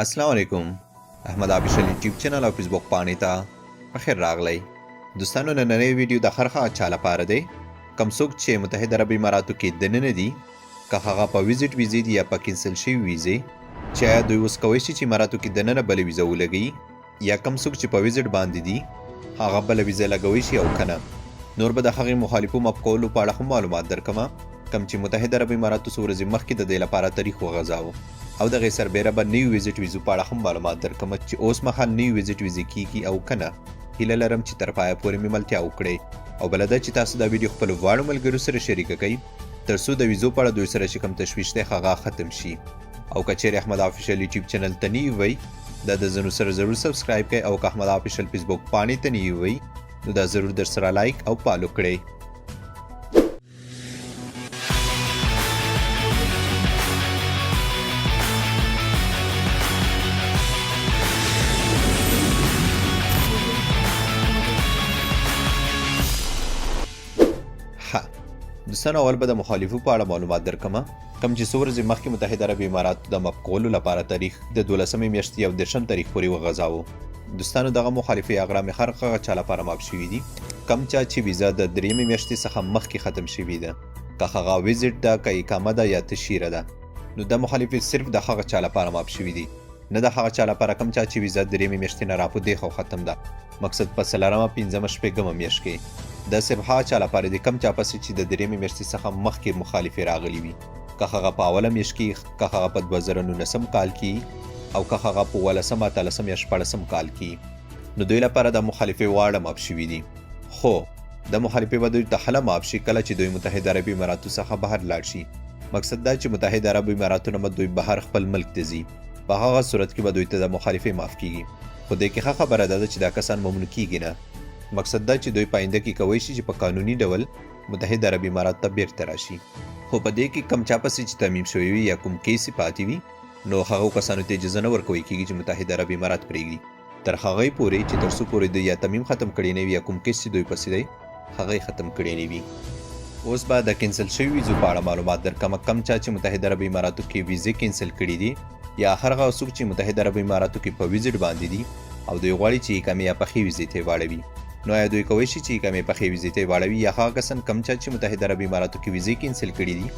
السلام علیکم. احمد آفیشل یوټیوب چینل او فیسبوک پاڼې ته بخیر راغلی. دوستانو نننی ویډیو د هر هغه چا لپاره دی کوم څوک چې متحده عرب اماراتو کې دننه دي، که هغه په ویزیټ ویزې دي یا په کینسل شوي ویزې، چې آیا دوی اوس کولی شي چې اماراتو کې دننه بله ویزه ولګوي، یا کوم څوک چې په ویزیټ باندې دي هغه بله ویزه لګوي شي او که نه. نور به د هغې مخالفو ماف کولو په اړه هم معلومات درکمه، کوم چې متحده عرب اماراتو څو ورځې مخکې د دې لپاره تاریخ وغځاوه، او دغه سربیره به نوي ویزیټ ویزو په اړه هم معلومات درکوم چې اوس مهال نوي ویزیټ ویزې کیږي او که نه. هیله لرم چې تر پایه پورې مې ملتیا وکړئ، او بله ده چې تاسو دا ویډیو خپلو واړو ملګرو سره شریکه کړئ تر څو د ویزو په اړه دوی سره چې کوم تشویش دی هغه ختم شي. او که چیرې احمد آفیشل یوټیوب چینل ته نوي وئ دا د زنو سره ضرور سبسکرایب کړئ، او که احمد آفیشل فیسبوک پاڼې ته نوي وئ نو دا ضرور در سره لایک او فالو کړئ. دوستانو اول به د مخالفو په اړه معلومات درکمه، کوم چې څو ورځې مخکې متحده عرب اماراتو د ماف کولو لپاره تاریخ د 12مې میاشتې 19 تاریخ پورې وغځاوه. دوستانو دغه مخالفې اغرامې هر هغه چا لپاره ماف شوي دي کوم چا چې ویزا د 3مې میاشتې څخه مخکې ختم شوي ده، که هغه ویزیټ ده، که اقامه ده یا تشیره ده. نو د مخالفې صرف د هغه چا لپاره ماف شوي دي، نه د هغه چا لپاره کوم چا چې ویزا 3مې میاشتې نه راپو دیخوا ختم ده، مقصد په 4مه 5مه 6مه میاشت کې. د صرف هغه چا لپاره د کم چا پسې چې د 3مې میاشتې څخه مخکې مخالفې راغلي وي، که هغه په اوله میاشت کې، که هغه په 2019 کال کې، او که هغه په 18 13 یا 14 کال کې. نو دوی لپاره د مخالفې واړه ماف شوي دي، خو د مخالفې به دوی ته هله ماف شي کله چې دوی متحده عرب اماراتو څخه بهر لاړ شي. مقصد دا چې متحده عرب اماراتو نه دوی بهر خپل ملک ته ځي، په هغه صورت کې به دوی ته د مخالفې معاف کیږي. خو دې کې ښه خبره ده چې دا کسان ممنوع کیږي نه. مقصد دا چې دوی پاینده کې کولی شي چې په قانوني ډول متحده عرب امارات ته بیرته راشي. خو په دې کې کم چا پسې چې ترمیم شوی وي یا کوم کیس پاتې وي، نو هغو کسانو ته اجازه نه ورکوي کیږي چې متحده عرب امارات پرېږدي تر هغې پورې چې تر څو پورې دوی یا ترمیم ختم کړی نه وي یا کوم کیس چې دوی پسې دی هغه ختم کړی نه وي. اوس به د کینسل شوي ویزو په اړه معلومات درکمه، کم چا چې متحده عرب اماراتو کې ویزې کینسل کړي دي، یا هر هغه څوک چې متحده عرب اماراتو کې په ویزیټ باندې دي او دوی غواړي چې اقامې یا پخې ویزې ته واړوي. نو آیا دوی کولی شي چې اقامې پخې ویزې ته واړوي، یا هغه کسان کم چا چې متحده عرب اماراتو کې ویزې کینسل کړي دي،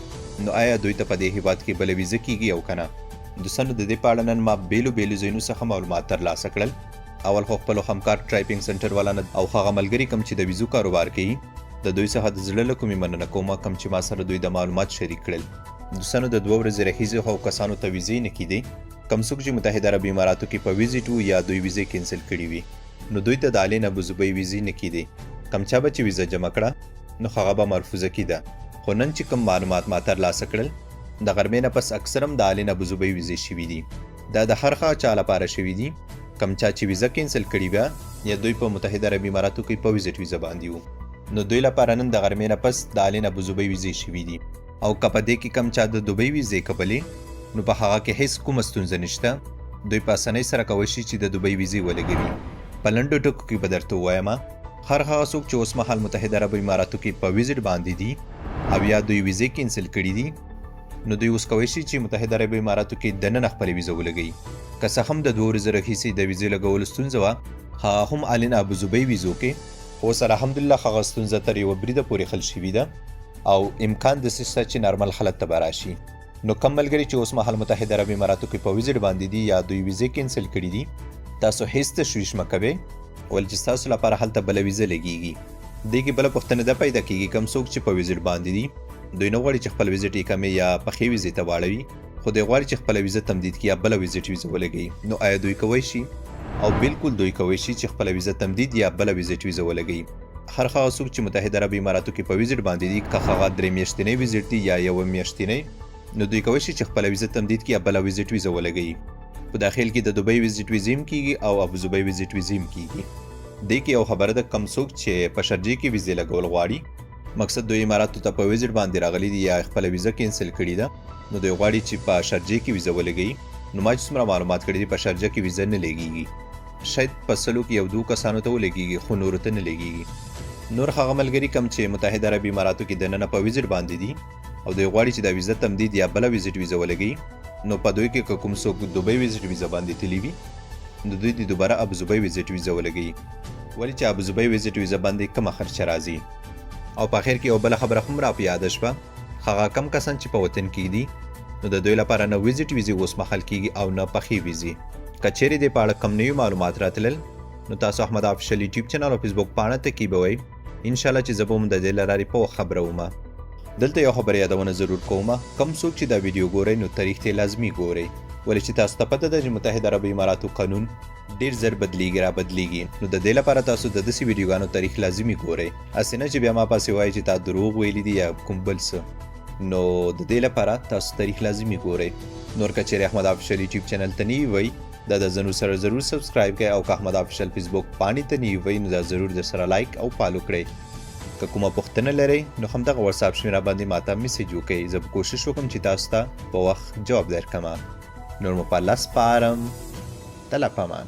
نو آیا دوی ته په دې هیواد کې بله ویزه کیږي او که نه. دوستانو د دې په اړه نن ما بیلو ځایونو څخه معلومات ترلاسه کړل. اول خو خپلو همکار ټرایپینګ سنټر والا نه او هغه ملګري کوم چې د ویزو کاروبار کوي، د دوی څخه د زړه له کومې مننه کوم کوم چې ما سره دوی د معلومات شریک کړل. دوستانو د 2 ورځې راهیسې هغو کسانو ته ویزې نه کیدی کوم څوک چې متحده عرب اماراتو کې په ویزیټ وو یا دوی ویزې کینسل کړي وي، نو دوی ته د آلین ابوظبي ویزې نه کیدی. کوم چا به چې ویزه جمع کړه نو هغه به مرفوضه کیده. خو نن چې کوم معلومات ما ترلاسه کړل د غرمې نه پس اکثر هم د آلین ابوظبي ویزې شوي دي. دا د هر هغه چا لپاره شوي دي کوم چا چې ویزه کینسل کړي وه یا دوی په متحده عرب اماراتو کې په ویزیټ ویزه باندې وو، نو دوی لپاره نن د غرمې نه پس د آلین ابوظبي ویزې شوي دي. او که په دې کې کم چا د دوبۍ ویزې کبلې، نو په هغه کې هیڅ کومه ستونزه نشته، دوی په اسانۍ سره کولی شي چې د دوبۍ ویزې ولګوي. په لنډو ټکو کې به درته ووایم، هر هغه څوک چې اوس مهال متحده عرب اماراتو کې په ویزیټ باندې دي او یا دوی ویزې کینسل کړي دي، نو دوی اوس کولی شي چې متحده عرب اماراتو کې دننه خپله ویزه ولګوي. که څه هم د 2 ورځو راهیسې د ویزې لګولو ستونزه وه، هغه هم آلین ابوظبي ویزو کې، خو اوس الحمدلله هغه ستونزه تر یوه بریده پورې حل شوي ده او امکان داسې شته چې نارمل حالت ته به راشي. نو کم ملګري چې اوس مهال متحده عرب اماراتو کې په ویزیټ باندې دي یا دوی ویزې کینسل کړي دي، تاسو هیڅ تشویش مه کوئ، ولې چې ستاسو لپاره هلته بله ویزه لګیږي. دې کې بله پوښتنه ده پیدا کیږي کوم څوک چې په ویزیټ باندې دي دوی نه غواړي چې خپل ویزیټ اقامې یا پخې ویزې ته واړوي، خو دوی غواړي چې خپله ویزه تمدید کړي یا بله ویزیټ ویزه ولګوي. نو آیا دوی کولی شي؟ او بالکل دوی کولی شي چې خپله ویزه تمدید یا بله ویزیټ ویزه ولګوي. هر هغه څوک چې متحده عرب اماراتو کې په ویزیټ باندې دي، که هغه 3 میاشتنی ویزیټ دی یا 1 میاشتنی، نو دوی کولی شي چې خپله ویزه تمدید کړي یا بله ویزیټ ویزه ولګوي. په داخل کې د دوبۍ ویزیټ ویزې هم کیږي او ابوظبي ویزیټ ویزې هم کیږي. دې کې یو خبره ده، کم څوک چې په شرجې کې ویزې لګول غواړي، مقصد دوی اماراتو ته په ویزیټ باندې راغلي دي یا خپله ویزه کینسل کړې ده، نو دوی غواړي چې په شرجې کې ویزه ولګوي. نو ما چې څومره معلومات کړي دي په شرجه کې ویزه نه لګیږي، شاید په 100 کې 1-2 کسانو ته ولګیږي، خو نورو ته نه لګیږي. نور هغه ملګري کم چې متحده عرب اماراتو کې دننه په ویزیټ باندې دي او دوی غواړي چې د ویزه تمدید یا بله ویزټ ویزه ولګوي نو په دوی کې که کوم څوک دوبۍ ویزټ ویزه باندې تللي وي نو دوی د دوباره ابوظبي ویزټ ویزه ولګوي ولې چې ابوظبي ویزټ ویزه باندې کمه خرچه راځي او په اخر کې یو بله خبره هم را په یاده شوه هغه کم کسان چې په وطن کې دي نو د دوی لپاره نه ویزټ ویزې اوس مخال کیږي او نه پخې ویزې که چیرې دې په اړه کم نوي معلومات راتلل نو تاسو احمد افیشل یوټیوب چینل او فیسبوک پاڼه ته کیبوئ انشاءالله چې زه به هم د دې له لارې په وخت خبره ومه دلته یو خبره یادونه ضرور کومه کم څوک چې دا ویډیو ګورئ نو تاریخ ته لازمي ګورئ ولې چې تاسو ته پته ده چې متحده عربي اماراتو قانون ډیر زر بدلیږي را بدلیږي نو د دې لپاره تاسو د داسې ویډیوګانو تاریخ لازمي ګورئ هسې نه چې بیا ما پسې وایي چې تا دروغ ویلي دي یا کوم بل څه نو د دې لپاره تاسو تاریخ لازمي ګورئ نور که چیرې احمد افیشل یوټیوب چینل ته نوي وئ دا د زنو سره ضرور سبسکرایب کړئ او که احمد افیشل فیسبوک پاڼې ته نوي وئ نو دا ضرور در سره لایک او فالو کړئ که کومه پوښتنه لرئ نو همدغه واتساپ شمیره باندې ماته میسیج وکړئ زه به کوشش وکړم چې تاسو ته په وخت جواب درکړم نور مو په الله سپارم تله په امان